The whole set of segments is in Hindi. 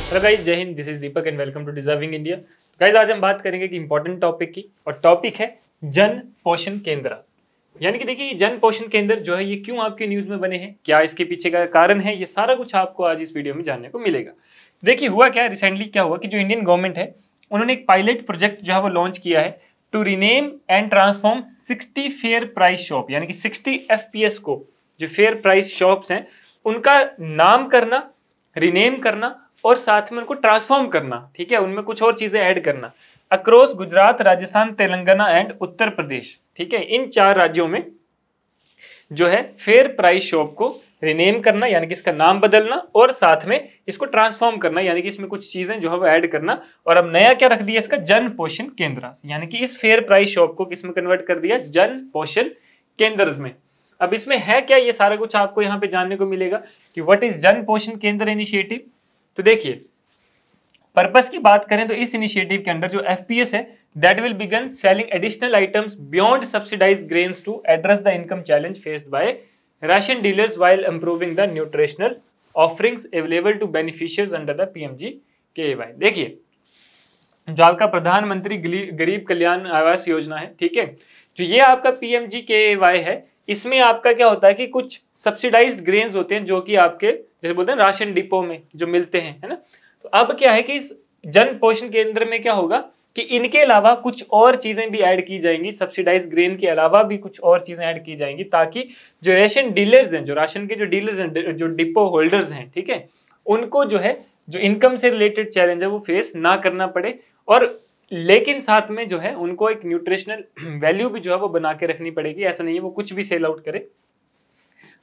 हेलो गाइस, जय हिंद। This is Deepak and welcome to deserving India. Guys, आज हम बात करेंगे कि इंपॉर्टेंट टॉपिक की, और टॉपिक है जन पोषण केंद्र। यानी कि देखिए, जन पोषण केंद्र जो है ये क्यों आपके न्यूज में बने हैं, क्या इसके पीछे का कारण है, ये सारा कुछ आपको आज इस वीडियो में जानने को मिलेगा। देखिए, हुआ क्या, रिसेंटली क्या हुआ कि जो इंडियन गवर्नमेंट है उन्होंने एक पायलट प्रोजेक्ट जो है वो लॉन्च किया है to rename and transform 60 fair price shop, यानी कि 60 FPS को, जो फेयर प्राइस शॉप्स हैं उनका नाम करना, रीनेम करना और साथ में उनको ट्रांसफॉर्म करना। ठीक है, उनमें कुछ और चीजें ऐड करना अक्रॉस गुजरात, राजस्थान, तेलंगाना एंड उत्तर प्रदेश। ठीक है, इन 4 राज्यों में जो है फेयर प्राइस शॉप को रीनेम करना, यानी कि इसका नाम बदलना, और साथ में इसको ट्रांसफॉर्म करना, यानी कि इसमें कुछ चीजें जो है वो ऐड करना। और अब नया क्या रख दिया इसका, जन पोषण केंद्र, यानी कि इस फेयर प्राइस शॉप को किसमें कन्वर्ट कर दिया, जन पोषण केंद्र में। अब इसमें है क्या, ये सारा कुछ आपको यहाँ पे जानने को मिलेगा कि व्हाट इज जन पोषण केंद्र इनिशिएटिव। तो देखिए, पर्पस की बात करें तो इस इनिशिएटिव के अंदर जो FPS है that will begin selling additional items beyond subsidized grains to address the income challenge faced by ration dealers while improving the nutritional offerings available to beneficiaries under the PMGKY। देखिए, जो आपका प्रधानमंत्री गरीब कल्याण आवास योजना है, ठीक है, जो ये आपका PMGKY है, इसमें आपका क्या होता है कि कुछ सब्सिडाइज्ड ग्रेन्स होते हैं जो कि आपके जैसे बोलते हैं राशन डिपो में जो मिलते हैं, है ना। तो अब क्या है कि इस जन पोषण केंद्र में क्या होगा कि इनके अलावा कुछ और चीजें भी ऐड की जाएंगी, सब्सिडाइज्ड ग्रेन के अलावा भी कुछ और चीजें ऐड की जाएंगी, ताकि जो राशन डीलर्स हैं, जो राशन के जो डीलर्स हैं, जो डिपो होल्डर्स हैं, ठीक है, उनको जो है जो इनकम से रिलेटेड चैलेंज है वो फेस ना करना पड़े, और लेकिन साथ में जो है उनको एक न्यूट्रिशनल वैल्यू भी जो है वो बना के रखनी पड़ेगी। ऐसा नहीं है वो कुछ भी सेल आउट करे।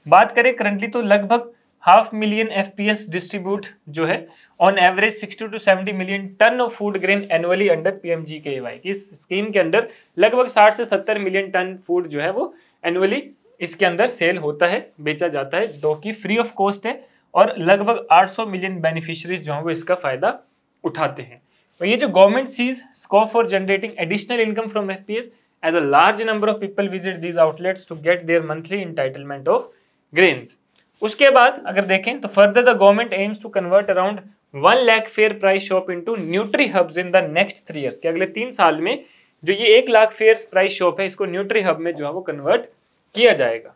बात करें करंटली तो लगभग 500,000 FPS डिस्ट्रीब्यूट जो है on average 60 to 70 million ton of food grain annually under PMGKY। इस स्कीम के अंदर लगभग 60 से 70 मिलियन टन फूड जो है वो एनुअली इसके अंदर सेल होता है, बेचा जाता है, जो कि फ्री ऑफ कॉस्ट है, और लगभग 800 मिलियन बेनिफिशियरीज जो है वो इसका फायदा उठाते हैं। और ये जो government sees scope for generating additional income from FPS as a large number of people visit these outlets to get their monthly entitlement of grains। उसके बाद अगर देखें तो further the government aims to convert around 1 lakh fair price shop into nutri hubs in the next 3 years। के अगले 3 साल में जो ये 1 लाख फेयर प्राइस शॉप है इसको न्यूट्री हब में जो है वो कन्वर्ट किया जाएगा।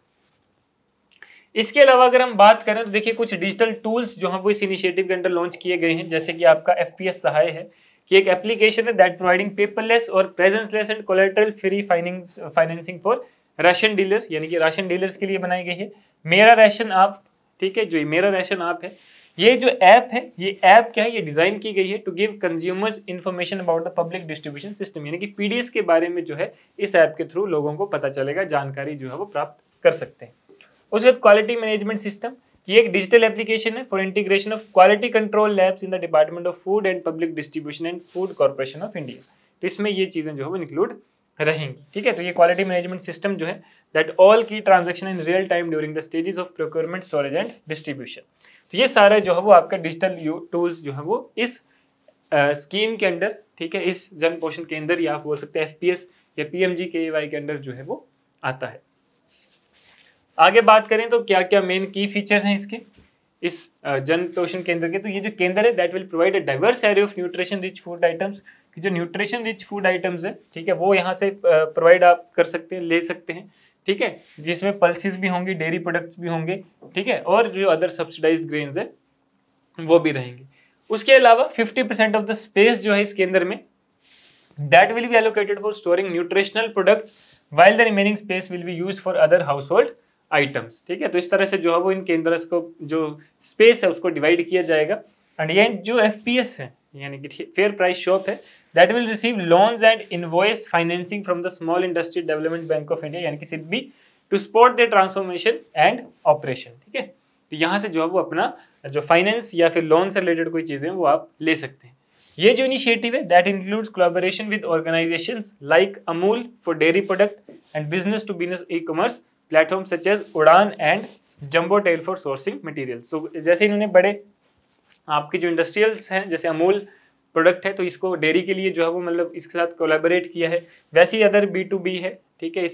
इसके अलावा अगर हम बात करें तो देखिए, कुछ डिजिटल टूल्स जो हैं वो इस इनिशिएटिव के अंदर लॉन्च किए गए हैं, जैसे कि आपका FPS सहाय है, कि एक एप्लीकेशन है दैट प्रोवाइडिंग पेपरलेस और presenceless and collateral free financing for ration dealers, यानी कि राशन डीलर्स के लिए बनाई गई है। मेरा राशन आप, ठीक है, जो मेरा राशन आप है, ये जो ऐप है, ये ऐप क्या है, ये डिजाइन की गई है to give consumers information about the public distribution system, यानी कि PDS के बारे में जो है इस ऐप के थ्रू लोगों को पता चलेगा, जानकारी जो है वो प्राप्त कर सकते हैं। उसके बाद क्वालिटी मैनेजमेंट सिस्टम, ये एक डिजिटल एप्लीकेशन है for integration of quality control labs in the department of food and public distribution and food corporation of India. तो इसमें ये चीजें जो है वो इंक्लूड रहेंगी। ठीक है, तो ये क्वालिटी मैनेजमेंट सिस्टम जो है दैट ऑल की transaction in real time during the stages of procurement, storage and distribution. तो ये सारे जो है वो आपका डिजिटल टूल्स जो है वो इस स्कीम के अंदर, ठीक है, इस जन पोषण के अंदर, या आप बोल सकते हैं FPS या PMGKY के अंदर जो है वो आता है। आगे बात करें तो क्या क्या मेन की फीचर्स हैं इसके, इस जन पोषण केंद्र के। तो ये जो केंद्र है that will provide a diverse array of nutrition rich food items, कि जो न्यूट्रिशन रिच फूड आइटम्स है, ठीक है, वो यहाँ से प्रोवाइड आप कर सकते हैं, ले सकते हैं, ठीक है, जिसमें पल्सेस भी होंगी, डेयरी प्रोडक्ट्स भी होंगे, ठीक है, और जो अदर सब्सिडाइज्ड ग्रेन्स है वो भी रहेंगे। उसके अलावा 50% ऑफ द स्पेस जो है इस केंद्र में that will be allocated for storing nutritional products while the remaining space will be used for other household items. ठीक है, तो इस तरह से जो है वो इन केंद्र को जो स्पेस है उसको डिवाइड किया जाएगा। एंड ये जो FPS है, यानी कि फेयर प्राइस शॉप है, that will receive loans and invoice financing from the small industry development bank of India, यानी कि SIDBI, to support the transformation and operation. ठीक है, तो यहाँ से जो है वो अपना जो फाइनेंस या फिर लोन से रिलेटेड कोई चीजें वो आप ले सकते हैं। ये जो इनिशिएटिव है that includes collaboration with organisations like Amul for dairy product and business to business ecommerce platform such as Udaan and Jumbotail for sourcing material. So जैसे इन्होंने बड़े आपके जो इंडस्ट्रियल्स हैं, जैसे अमूल प्रोडक्ट है तो इसको डेयरी के लिए जो है वो मतलब इसके साथ कोलैबोरेट किया है, वैसे ही अदर B2B है, ठीक है,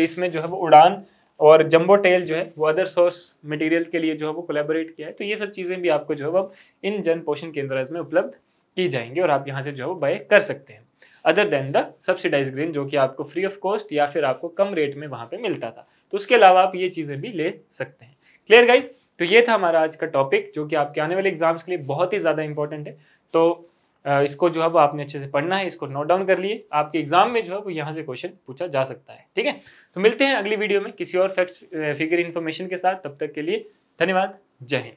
इसमें जो है वो उड़ान और जंबो टेल जो है वो अदर सोर्स मटेरियल के लिए जो है वो कोलैबोरेट किया है। तो ये सब चीज़ें भी आपको जो है वो इन जन पोषण केंद्र में उपलब्ध की जाएंगी और आप यहाँ से जो है वो बाय कर सकते हैं, other than the subsidize grain जो कि आपको फ्री ऑफ कॉस्ट या फिर आपको कम रेट में वहाँ पे मिलता था। तो उसके अलावा आप ये चीज़ें भी ले सकते हैं। Clear guys? तो ये था हमारा आज का टॉपिक जो कि आपके आने वाले एग्जाम्स के लिए बहुत ही ज़्यादा इंपॉर्टेंट है। तो इसको जो है वो आपने अच्छे से पढ़ना है, इसको नोट डाउन कर लिए, आपके एग्जाम में जो है वो यहाँ से क्वेश्चन पूछा जा सकता है। ठीक है, तो मिलते हैं अगली वीडियो में किसी और फैक्ट फिगर इन्फॉर्मेशन के साथ। तब तक के लिए धन्यवाद, जय हिंद।